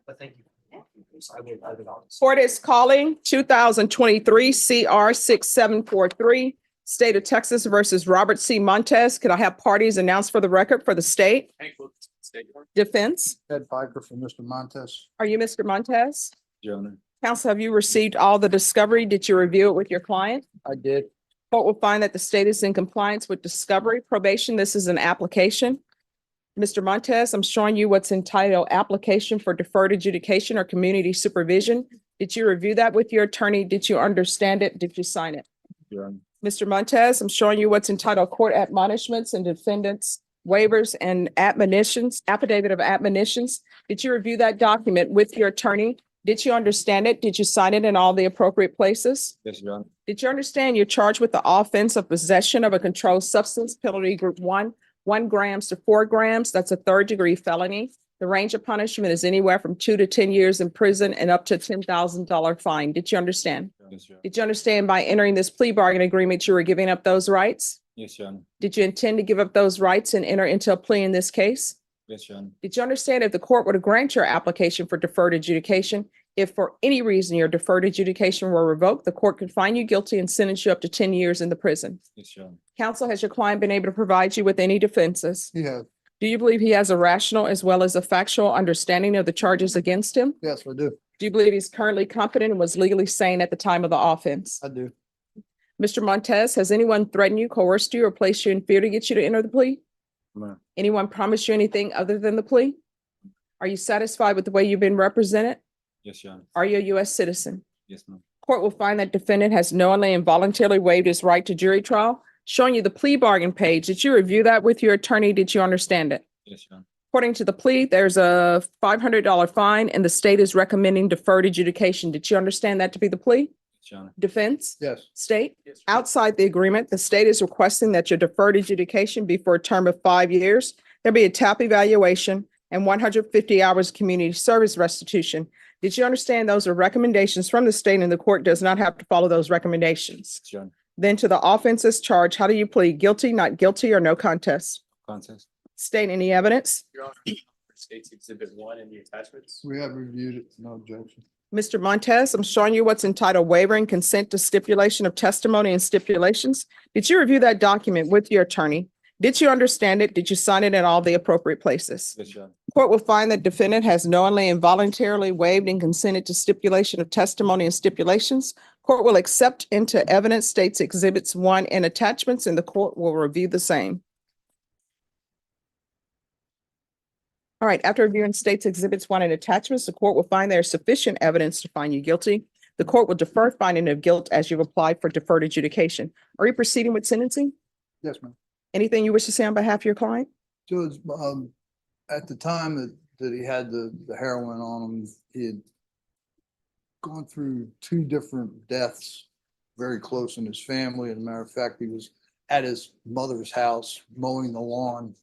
But thank you. I will. Court is calling 2023 CR 6743, State of Texas versus Robert C. Montez. Could I have parties announced for the record for the state? Defense. Ed Piker for Mr. Montez. Are you Mr. Montez? Jonah. Counsel, have you received all the discovery? Did you review it with your client? I did. Court will find that the state is in compliance with discovery probation. This is an application. Mr. Montez, I'm showing you what's entitled Application for Deferred Adjudication or Community Supervision. Did you review that with your attorney? Did you understand it? Did you sign it? Yeah. Mr. Montez, I'm showing you what's entitled Court Admonishments and Defendants Waivers and Admonitions, Affidavit of Admonitions. Did you review that document with your attorney? Did you understand it? Did you sign it in all the appropriate places? Yes, Your Honor. Did you understand you're charged with the offense of possession of a controlled substance, penalty group 1 grams to 4 grams? That's a third-degree felony. The range of punishment is anywhere from 2 to 10 years in prison and up to $10,000 fine. Did you understand? Yes, Your Honor. Did you understand by entering this plea bargain agreement, you were giving up those rights? Yes, Your Honor. Did you intend to give up those rights and enter into a plea in this case? Yes, Your Honor. Did you understand if the court were to grant your application for deferred adjudication, if for any reason your deferred adjudication were revoked, the court could find you guilty and sentence you up to 10 years in the prison? Yes, Your Honor. Counsel, has your client been able to provide you with any defenses? Yeah. Do you believe he has a rational as well as a factual understanding of the charges against him? Yes, I do. Do you believe he's currently competent and was legally sane at the time of the offense? I do. Mr. Montez, has anyone threatened you, coerced you, or placed you in fear to get you to enter the plea? Ma'am. Anyone promised you anything other than the plea? Are you satisfied with the way you've been represented? Yes, Your Honor. Are you a U.S. citizen? Yes, ma'am. Court will find that defendant has knowingly and voluntarily waived his right to jury trial. Showing you the plea bargain page. Did you review that with your attorney? Did you understand it? Yes, Your Honor. According to the plea, there's a $500 fine and the state is recommending deferred adjudication. Did you understand that to be the plea? Yes, Your Honor. Defense? Yes. State? Outside the agreement, the state is requesting that your deferred adjudication be for a term of 5 years. There'll be a TAP evaluation and 150 hours community service restitution. Did you understand those are recommendations from the state and the court does not have to follow those recommendations? Yes, Your Honor. Then to the offenses charged, how do you plead? Guilty, not guilty, or no contest? Contest. State any evidence? Your Honor, State's Exhibit 1 in the attachments. We have reviewed it. No objection. Mr. Montez, I'm showing you what's entitled Waiver and Consent to Stipulation of Testimony and Stipulations. Did you review that document with your attorney? Did you understand it? Did you sign it in all the appropriate places? Yes, Your Honor. Court will find that defendant has knowingly and voluntarily waived and consented to stipulation of testimony and stipulations. Court will accept into evidence States Exhibits 1 and attachments, and the court will review the same. All right, after reviewing States Exhibits 1 and attachments, the court will find there is sufficient evidence to find you guilty. The court will defer finding of guilt as you've applied for deferred adjudication. Are you proceeding with sentencing? Yes, ma'am. Anything you wish to say on behalf of your client? Judge, at the time that he had the heroin on him, he had gone through 2 different deaths very close in his family. As a matter of fact, he was at his mother's house mowing the lawn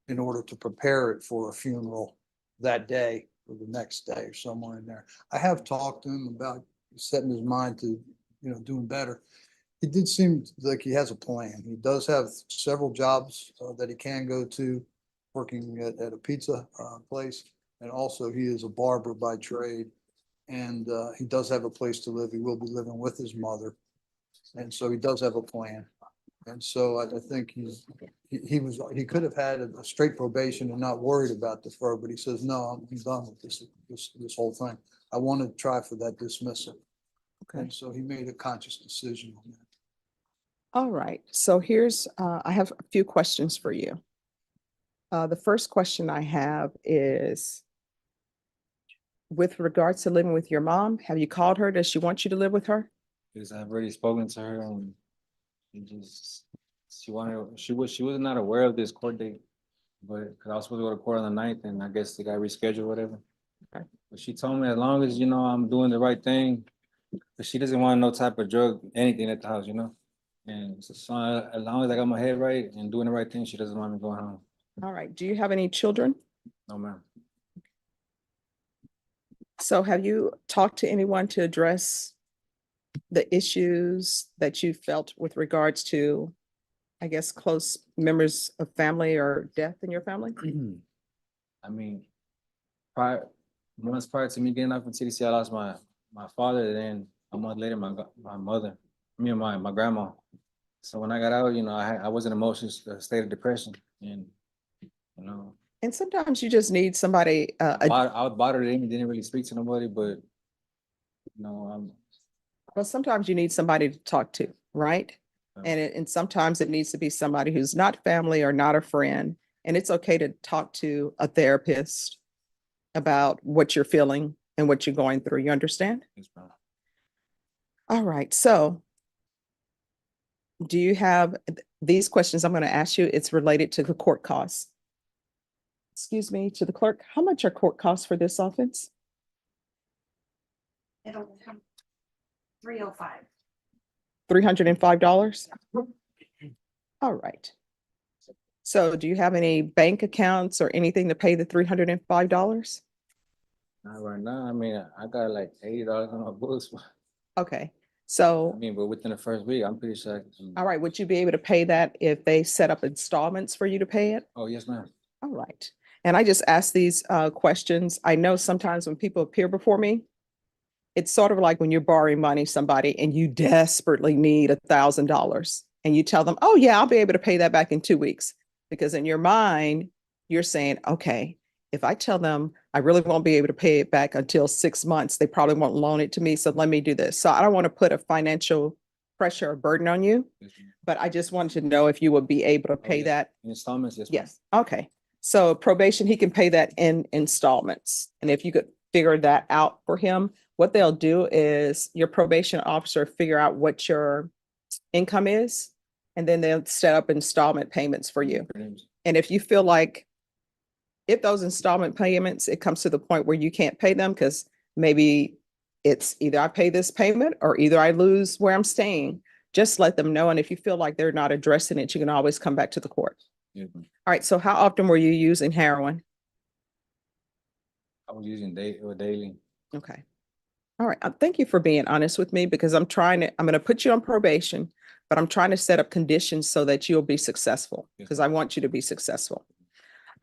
in order to prepare it for a funeral that day or the next day or somewhere in there. I have talked to him about setting his mind to, doing better. It did seem like he has a plan. He does have several jobs that he can go to, working at a pizza place. And also he is a barber by trade. And he does have a place to live. He will be living with his mother. And so he does have a plan. And so I think he could have had a straight probation and not worried about defer, but he says, no, I'm done with this whole thing. I want to try for that dismissal. Okay. And so he made a conscious decision on that. All right, so here's, I have a few questions for you. The first question I have is, with regards to living with your mom, have you called her? Does she want you to live with her? Because I've already spoken to her and she was not aware of this court date, but because I was supposed to go to court on the 9th and I guess they got rescheduled, whatever. Okay. But she told me as long as, I'm doing the right thing, but she doesn't want no type of drug, anything at the house, And so as long as I got my head right and doing the right thing, she doesn't want me going home. All right, do you have any children? No, ma'am. So have you talked to anyone to address the issues that you felt with regards to, I guess, close members of family or death in your family? I mean, months prior to me getting out from TDC, I lost my father, then a month later, my mother, me and my grandma. So when I got out, you know, I was in an emotional state of depression, and you know, And sometimes you just need somebody, I was bothered and didn't really speak to nobody, but you know, well, sometimes you need somebody to talk to, right? And sometimes it needs to be somebody who's not family or not a friend. And it's okay to talk to a therapist about what you're feeling and what you're going through. You understand? it's fine. All right. So do you have these questions I'm going to ask you? It's related to the court costs. Excuse me, to the clerk, how much are court costs for this offense? It'll come 305. $305? All right. So do you have any bank accounts or anything to pay the $305? Not right now. I mean, I got like $80 on my books. Okay, I so, mean, but within the first week, I'm pretty sure. all right, would you be able to pay that if they set up installments for you to pay it? Oh, yes, ma'am. All right. And I just ask these questions. I know sometimes when people appear before me, it's sort of like when you're borrowing money somebody and you desperately need $1,000 and you tell them, oh yeah, I'll be able to pay that back in 2 weeks. Because in your mind, you're saying, okay, if I tell them I really won't be able to pay it back until 6 months, they probably won't loan it to me. So let me do this. So I don't want to put a financial pressure or burden on you, Yes, ma'am. but I just wanted to know if you would be able to Oh, pay yes. that. Installments, yes. ma'am. Yes, okay. So probation, he can pay that in installments. And if you could figure that out for him, what they'll do is your probation officer figure out what your income is, and then they'll set up installment payments for you. And if you feel like if those installment payments, it comes to the point where you can't pay them because maybe it's either I pay this payment or either I lose where I'm staying, just let them know. And if you feel like they're not addressing it, you can always come back to the court. Yes, ma'am. All right, so how often were you using heroin? I was using daily. Okay. All right, thank you for being honest with me because I'm going to put you on probation, but I'm trying to set up conditions so that you'll be successful Yes, because I want you to be successful.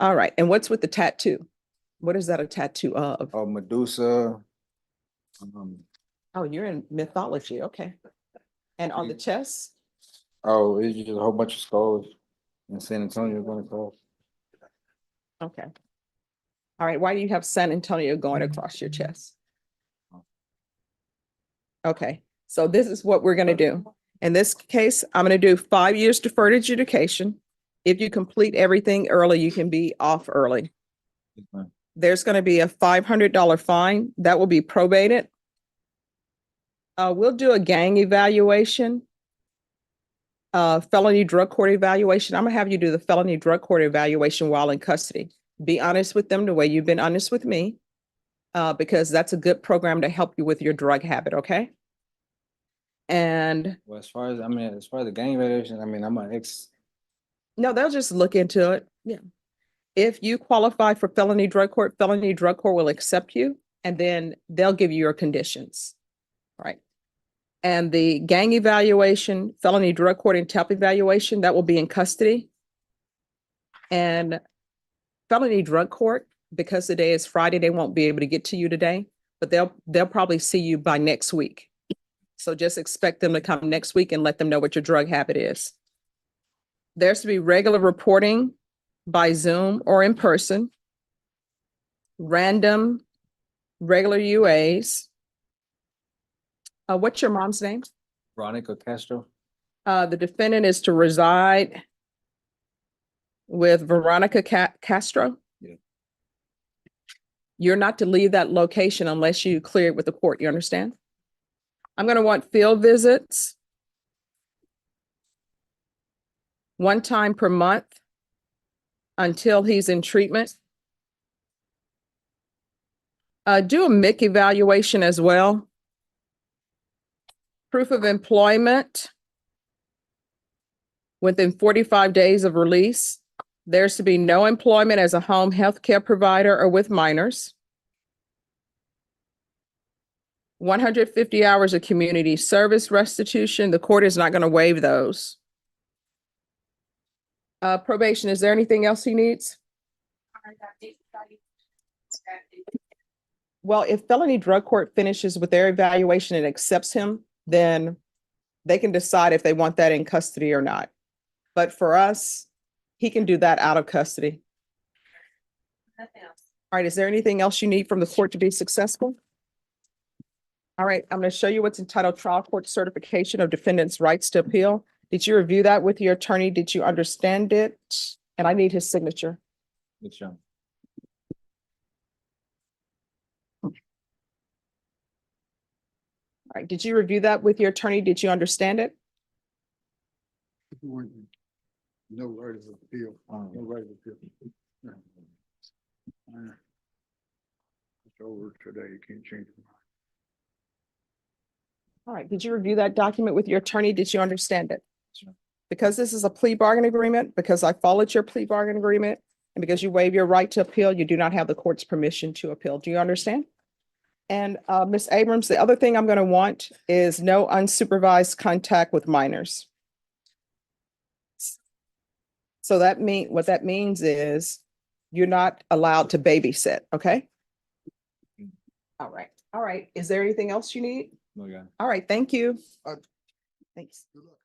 All right, and what's with the tattoo? What is that a tattoo of? Oh, Medusa. Oh, you're in mythology, okay. And on the chest? Oh, it's just a whole bunch of skulls in San Antonio going across. Okay. All right, why do you have San Antonio going across your chest? Okay, so this is what we're gonna do. In this case, I'm gonna do 5 years deferred adjudication. If you complete everything early, you can be off early. Yes, ma'am. There's gonna be a $500 fine that will be probated. We'll do a gang evaluation. Felony drug court evaluation. I'm gonna have you do the felony drug court evaluation while in custody. Be honest with them the way you've been honest with me. Because that's a good program to help you with your drug habit, okay? And Well, as far as the gang evaluation, I mean, I'm an ex. no, they'll just look into it. Yeah. If you qualify for felony drug court will accept you and then they'll give you your conditions. Right. And the gang evaluation, felony drug court and TAP evaluation, that will be in custody. And felony drug court, because today is Friday, they won't be able to get to you today, but they'll probably see you by next week. So just expect them to come next week and let them know what your drug habit is. There's to be regular reporting by Zoom or in person, random, regular UAs. What's your mom's name? Veronica Castro. The defendant is to reside with Veronica Castro. Yeah. You're not to leave that location unless you clear it with the court. You understand? I'm going to want field visits 1 time per month until he's in treatment. Do a MIC evaluation as well. Proof of employment within 45 days of release. There's to be no employment as a home health care provider or with minors. 150 hours of community service restitution. The court is not going to waive those. Probation, is there anything else he needs? Well, if felony drug court finishes with their evaluation and accepts him, then they can decide if they want that in custody or not. But for us, he can do that out of custody. Nothing else. All right, is there anything else you need from the court to be successful? All right, I'm going to show you what's entitled Trial Court Certification of Defendant's Rights to Appeal. Did you review that with your attorney? Did you understand it? And I need his signature. Good job. All right, did you review that with your attorney? Did you understand it? No right of appeal, no right of appeal. It's over today, you can't change it. All right, did you review that document with your attorney? Did you understand it? Sure. Because this is a plea bargain agreement, because I followed your plea bargain agreement, and because you waive your right to appeal, you do not have the court's permission to appeal. Do you understand? And Ms. Abrams, the other thing I'm going to want is no unsupervised contact with minors. So what that means is you're not allowed to babysit, okay? All right, all right. Is there anything else you need? No, yeah. All right, thank you. Uh, Thanks. Good luck.